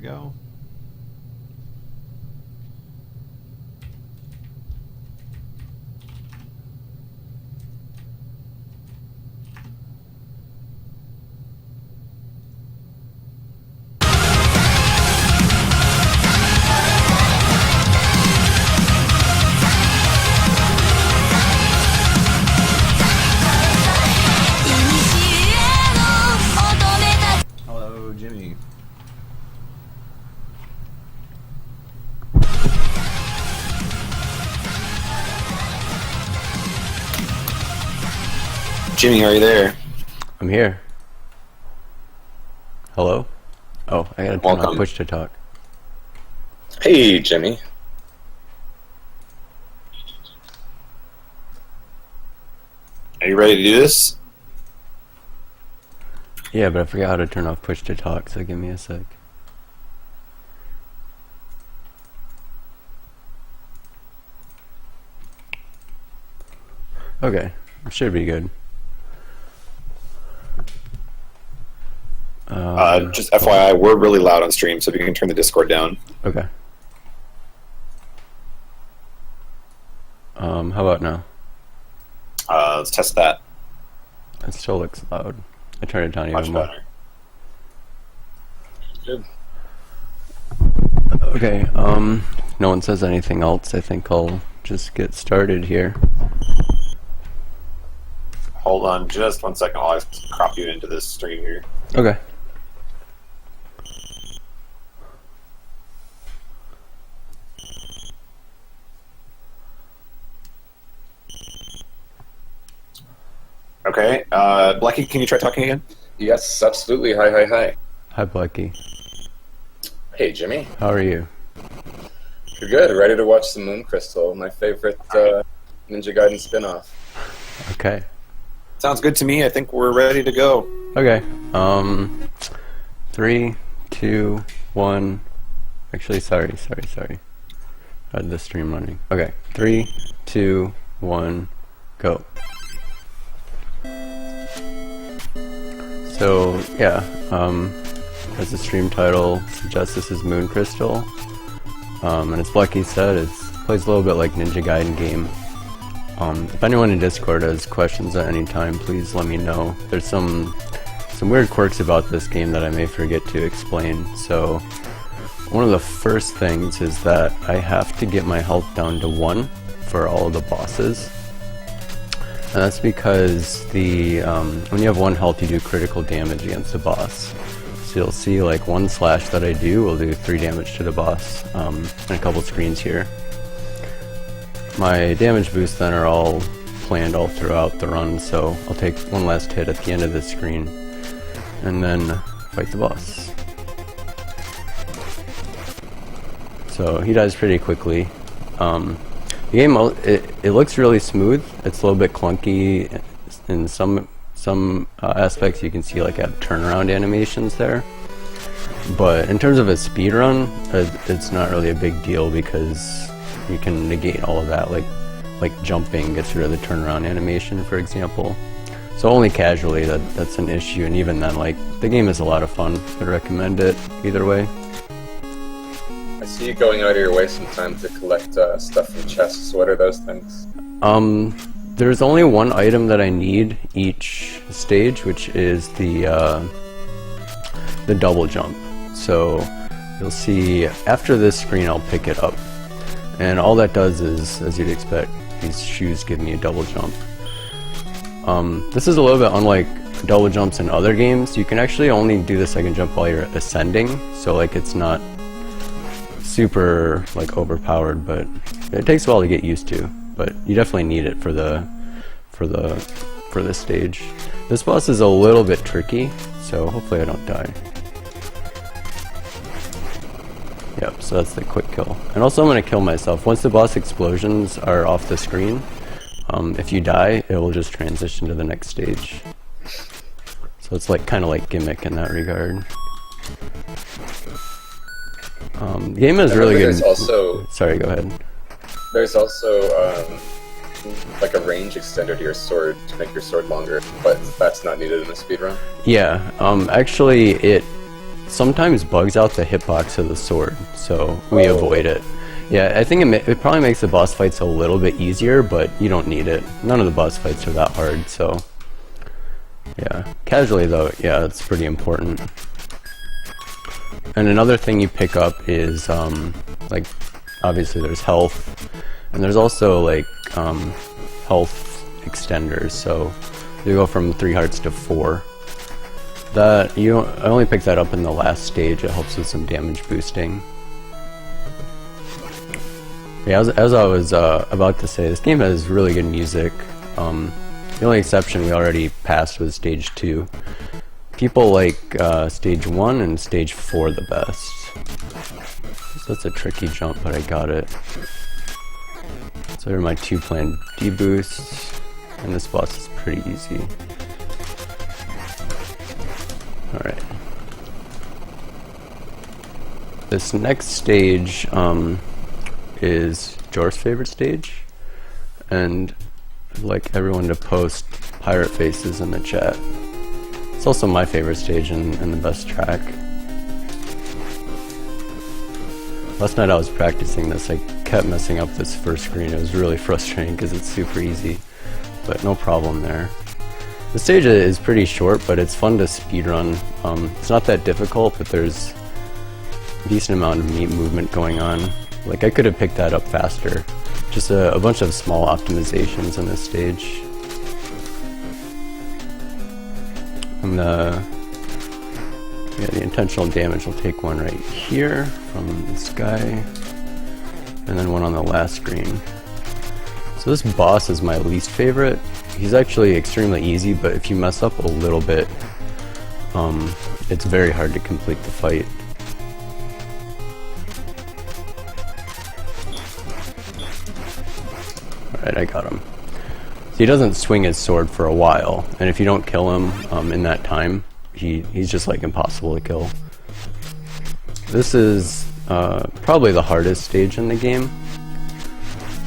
go. Hello, Jimmy. Jimmy, are you there? I'm here. Hello? Oh, I gotta turn on Welcome. push to talk. Hey, Jimmy. Are you ready to do this? Yeah, but I forgot how to turn off push to talk, so give me a sec. Okay, should be good. Just FYI, we're really loud on stream, so if you can turn the Discord down. Okay. How about now? Let's test that. It still looks loud. I turned it down Much even more. better. Good. Okay, no one says anything else. I think I'll just get started here. Hold on just 1 second while I crop you into this stream here. Okay. Okay, Blackie, can you try talking again? Yes, absolutely. Hi, hi, hi. Hi, Blackie. Hey, Jimmy. How are you? You're good. Ready to watch the Moon Crystal, my favorite Ninja Gaiden spin-off. Okay. Sounds good to me. I think we're ready to go. Okay. 3, 2, 1. Actually, sorry. I had the stream running. Okay. 3, 2, 1, go. So, yeah, as the stream title suggests, this is Moon Crystal. And as Lucky said, it plays a little bit like Ninja Gaiden game. If anyone in Discord has questions at any time, please let me know. There's some weird quirks about this game that I may forget to explain. So, one of the first things is that I have to get my health down to 1 for all of the bosses. And that's because when you have 1 health, you do critical damage against the boss. So you'll see like 1 slash that I do will do 3 damage to the boss, and a couple screens here. My damage boosts then are all planned all throughout the run, so I'll take 1 last hit at the end of this screen, and then fight the boss. So he dies pretty quickly. The game, it looks really smooth. It's a little bit clunky in some aspects. You can see like I have turnaround animations there, but in terms of a speed run, it's not really a big deal because you can negate all of that. Like jumping gets rid of the turnaround animation, for example. So only casually that's an issue, and even then, like the game is a lot of fun. I'd recommend it either way. I see you going out of your way sometimes to collect stuff from chests. What are those things? There's only 1 item that I need each stage, which is the double jump. So you'll see after this screen I'll pick it up, and all that does is, as you'd expect, these shoes give me a double jump. This is a little bit unlike double jumps in other games. You can actually only do the second jump while you're ascending, so like it's not super like overpowered, but it takes a while to get used to. But you definitely need it for this stage. This boss is a little bit tricky, so hopefully I don't die. Yep, so that's the quick kill. And also I'm going to kill myself. Once the boss explosions are off the screen, if you die, it will just transition to the next stage. So it's like kind of like Gimmick in that regard. The game is really good. There's also... Sorry, go ahead. There's also like a range extender to your sword to make your sword longer, but that's not needed in a speedrun. Yeah, actually sometimes bugs out the hitbox of the sword, so we avoid it. Yeah, I think it probably makes the boss fights a little bit easier, but you don't need it. None of the boss fights are that hard, so yeah. Casually though, yeah, it's pretty important. And another thing you pick up is like, obviously there's health, and there's also like health extenders, so you go from 3 hearts to 4. I only picked that up in the last stage. It helps with some damage boosting. Yeah, as I was about to say, this game has really good music. The only exception we already passed was stage 2. People like stage 1 and stage 4 the best. So that's a tricky jump, but I got it. So here are my 2 planned deboosts, and this boss is pretty easy. Alright. This next stage is Jor's favorite stage, and I'd like everyone to post pirate faces in the chat. It's also my favorite stage and the best track. Last night I was practicing this, I kept messing up this first screen. It was really frustrating because it's super easy, but no problem there. The stage is pretty short, but it's fun to speedrun. It's not that difficult, but there's a decent amount of neat movement going on. Like, I could have picked that up faster. Just a bunch of small optimizations in this stage. And the intentional damage will take one right here from this guy, and then one on the last screen. So this boss is my least favorite. He's actually extremely easy, but if you mess up a little bit, it's very hard to complete the fight. Alright, I got him. So he doesn't swing his sword for a while, and if you don't kill him in that time, he's just like impossible to kill. This is probably the hardest stage in the game.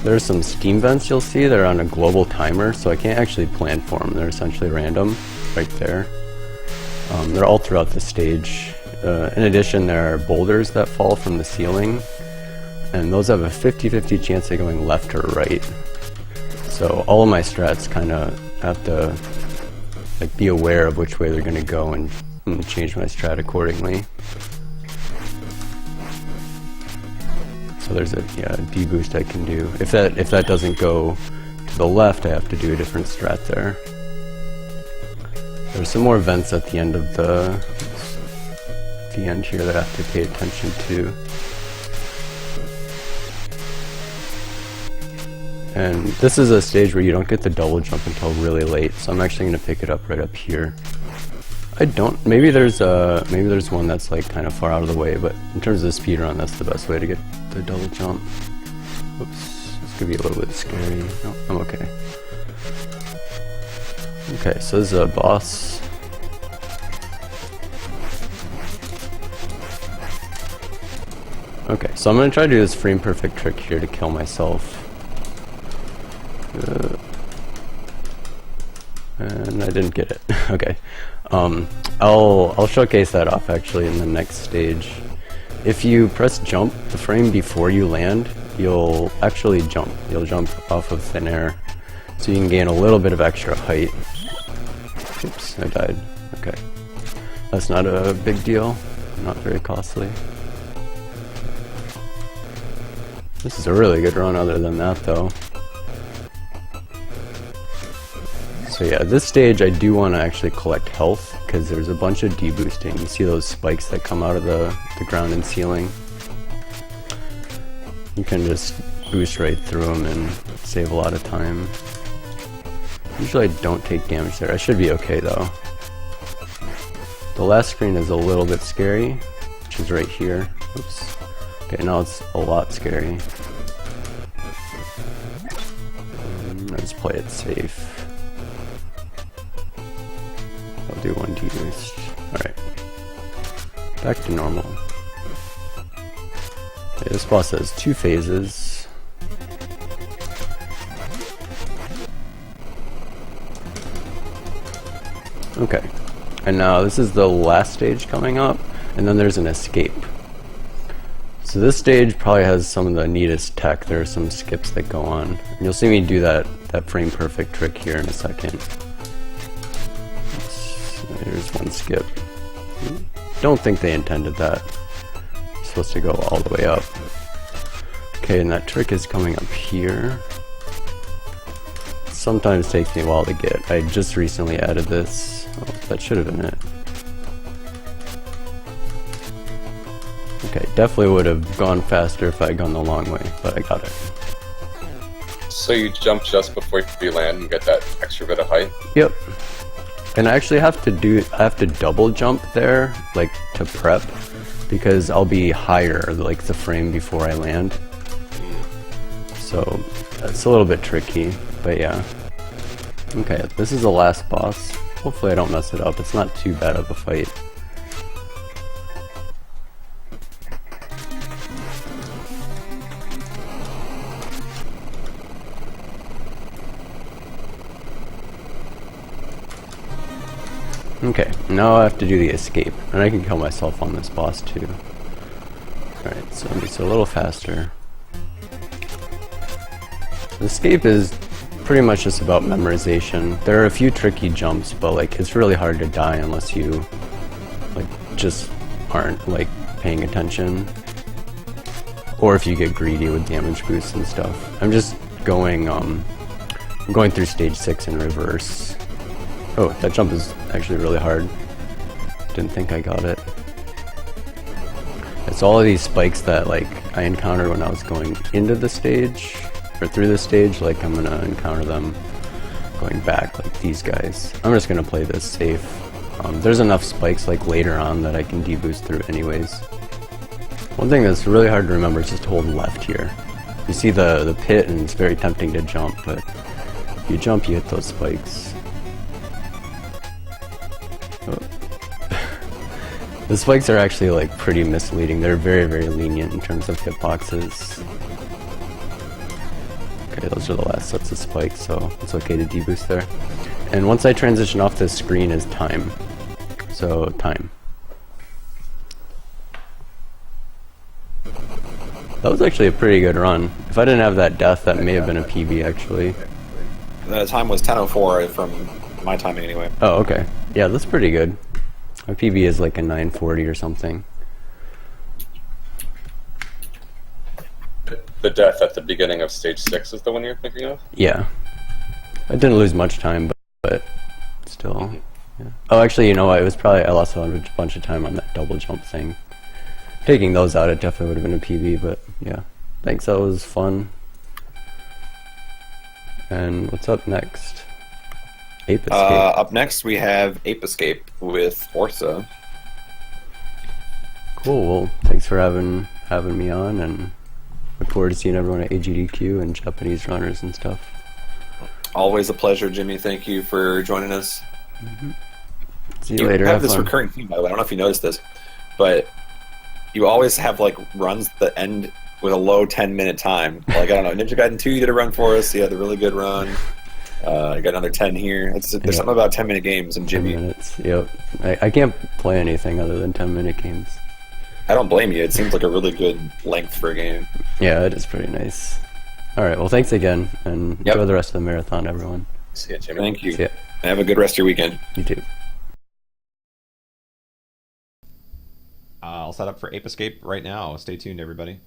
There's some steam vents you'll see that are on a global timer, so I can't actually plan for them. They're essentially random, right there. They're all throughout the stage. In addition, there are boulders that fall from the ceiling, and those have a 50-50 chance of going left or right. So all of my strats kind of have to like be aware of which way they're going to go and change my strat accordingly. So there's a deboost I can do. If that doesn't go to the left, I have to do a different strat there. There's some more vents at the end of the end here that I have to pay attention to. And this is a stage where you don't get the double jump until really late, so I'm actually going to pick it up right up here. Maybe there's one that's like kind of far out of the way, but in terms of the speedrun, that's the best way to get the double jump. Oops, this could be a little bit scary. No, I'm okay. Okay, so this is a boss. Okay, so I'm going to try to do this frame perfect trick here to kill myself. And I didn't get it. Okay. I'll showcase that off actually in the next stage. If you press jump the frame before you land, you'll actually jump. You'll jump off of thin air, so you can gain a little bit of extra height. Oops, I died. Okay. That's not a big deal. Not very costly. This is a really good run other than that though. So yeah, this stage I do want to actually collect health, because there's a bunch of deboosting. You see those spikes that come out of the ground and ceiling? You can just boost right through them and save a lot of time. Usually I don't take damage there. I should be okay though. The last screen is a little bit scary, which is right here. Oops. Okay, now it's a lot scary. Let's play it safe. I'll do one deboost. Alright. Back to normal. Okay, this boss has 2 phases. Okay. And now this is the last stage coming up. and then there's an escape. So this stage probably has some of the neatest tech. There are some skips that go on. And you'll see me do that frame perfect trick here in a second. There's one skip. Don't think they intended that. You're supposed to go all the way up. Okay, and that trick is coming up here. Sometimes takes me a while to get. I just recently added this. Oh, that should have been it. Okay, definitely would have gone faster if I had gone the long way, but I got it. So you jump just before you land and get that extra bit of height? Yep. And I actually have to double jump there, like to prep, because I'll be higher, like the frame before I land. So it's a little bit tricky, but yeah. Okay, this is the last boss. Hopefully I don't mess it up. It's not too bad of a fight. Okay, now I have to do the escape, and I can kill myself on this boss too. Alright, so it's a little faster. The escape is pretty much just about memorization. There are a few tricky jumps, but like it's really hard to die unless you like just aren't like paying attention, or if you get greedy with damage boosts and stuff. I'm just going I'm going through stage 6 in reverse. Oh, that jump is actually really hard. Didn't think I got it. It's all of these spikes that like I encountered when I was going into the stage, or through the stage, like I'm gonna encounter them going back, like these guys. I'm just gonna play this safe. There's enough spikes like later on that I can deboost through anyways. One thing that's really hard to remember is just to hold left here. You see the pit and it's very tempting to jump, but if you jump you hit those spikes. The spikes are actually like pretty misleading. They're very, very lenient in terms of hitboxes. Okay, those are the last sets of spikes, so it's okay to deboost there. And once I transition off this screen is time. So, time. That was actually a pretty good run. If I didn't have that death, that may have been a PB actually. The time was 10:04 from my timing anyway. Oh, okay. Yeah, that's pretty good. My PB is like a 940 or something. The death at the beginning of stage 6 is the one you're thinking of? Yeah. I didn't lose much time, but still. Yeah. Oh, actually, you know what? It was probably, I lost a bunch of time on that double jump thing. Taking those out, it definitely would have been a PB, but yeah. Thanks, that was fun. And what's up next? Ape Escape. Up next, we have Ape Escape with Orsa. Cool. Well, thanks for having me on, and look forward to seeing everyone at AGDQ and Japanese runners and stuff. Always a pleasure, Jimmy. Thank you for joining us. See you later. You have Have this fun. recurring theme, by the way. I don't know if you noticed this, but you always have like runs that end with a low 10-minute time. Like, I don't know, Ninja Gaiden 2, you did a run for us. You had a really good run. I got another 10 here. There's something about 10-minute games and 10 Jimmy. minutes. Yep. I can't play anything other than 10-minute games. I don't blame you. It seems like a really good length for a game. Yeah, it is pretty nice. All right. Well, thanks again, and enjoy the rest of the marathon, everyone. See ya, Jimmy. Thank you. See ya. And have a good rest of your weekend. You too. I'll set up for Ape Escape right now. Stay tuned, everybody.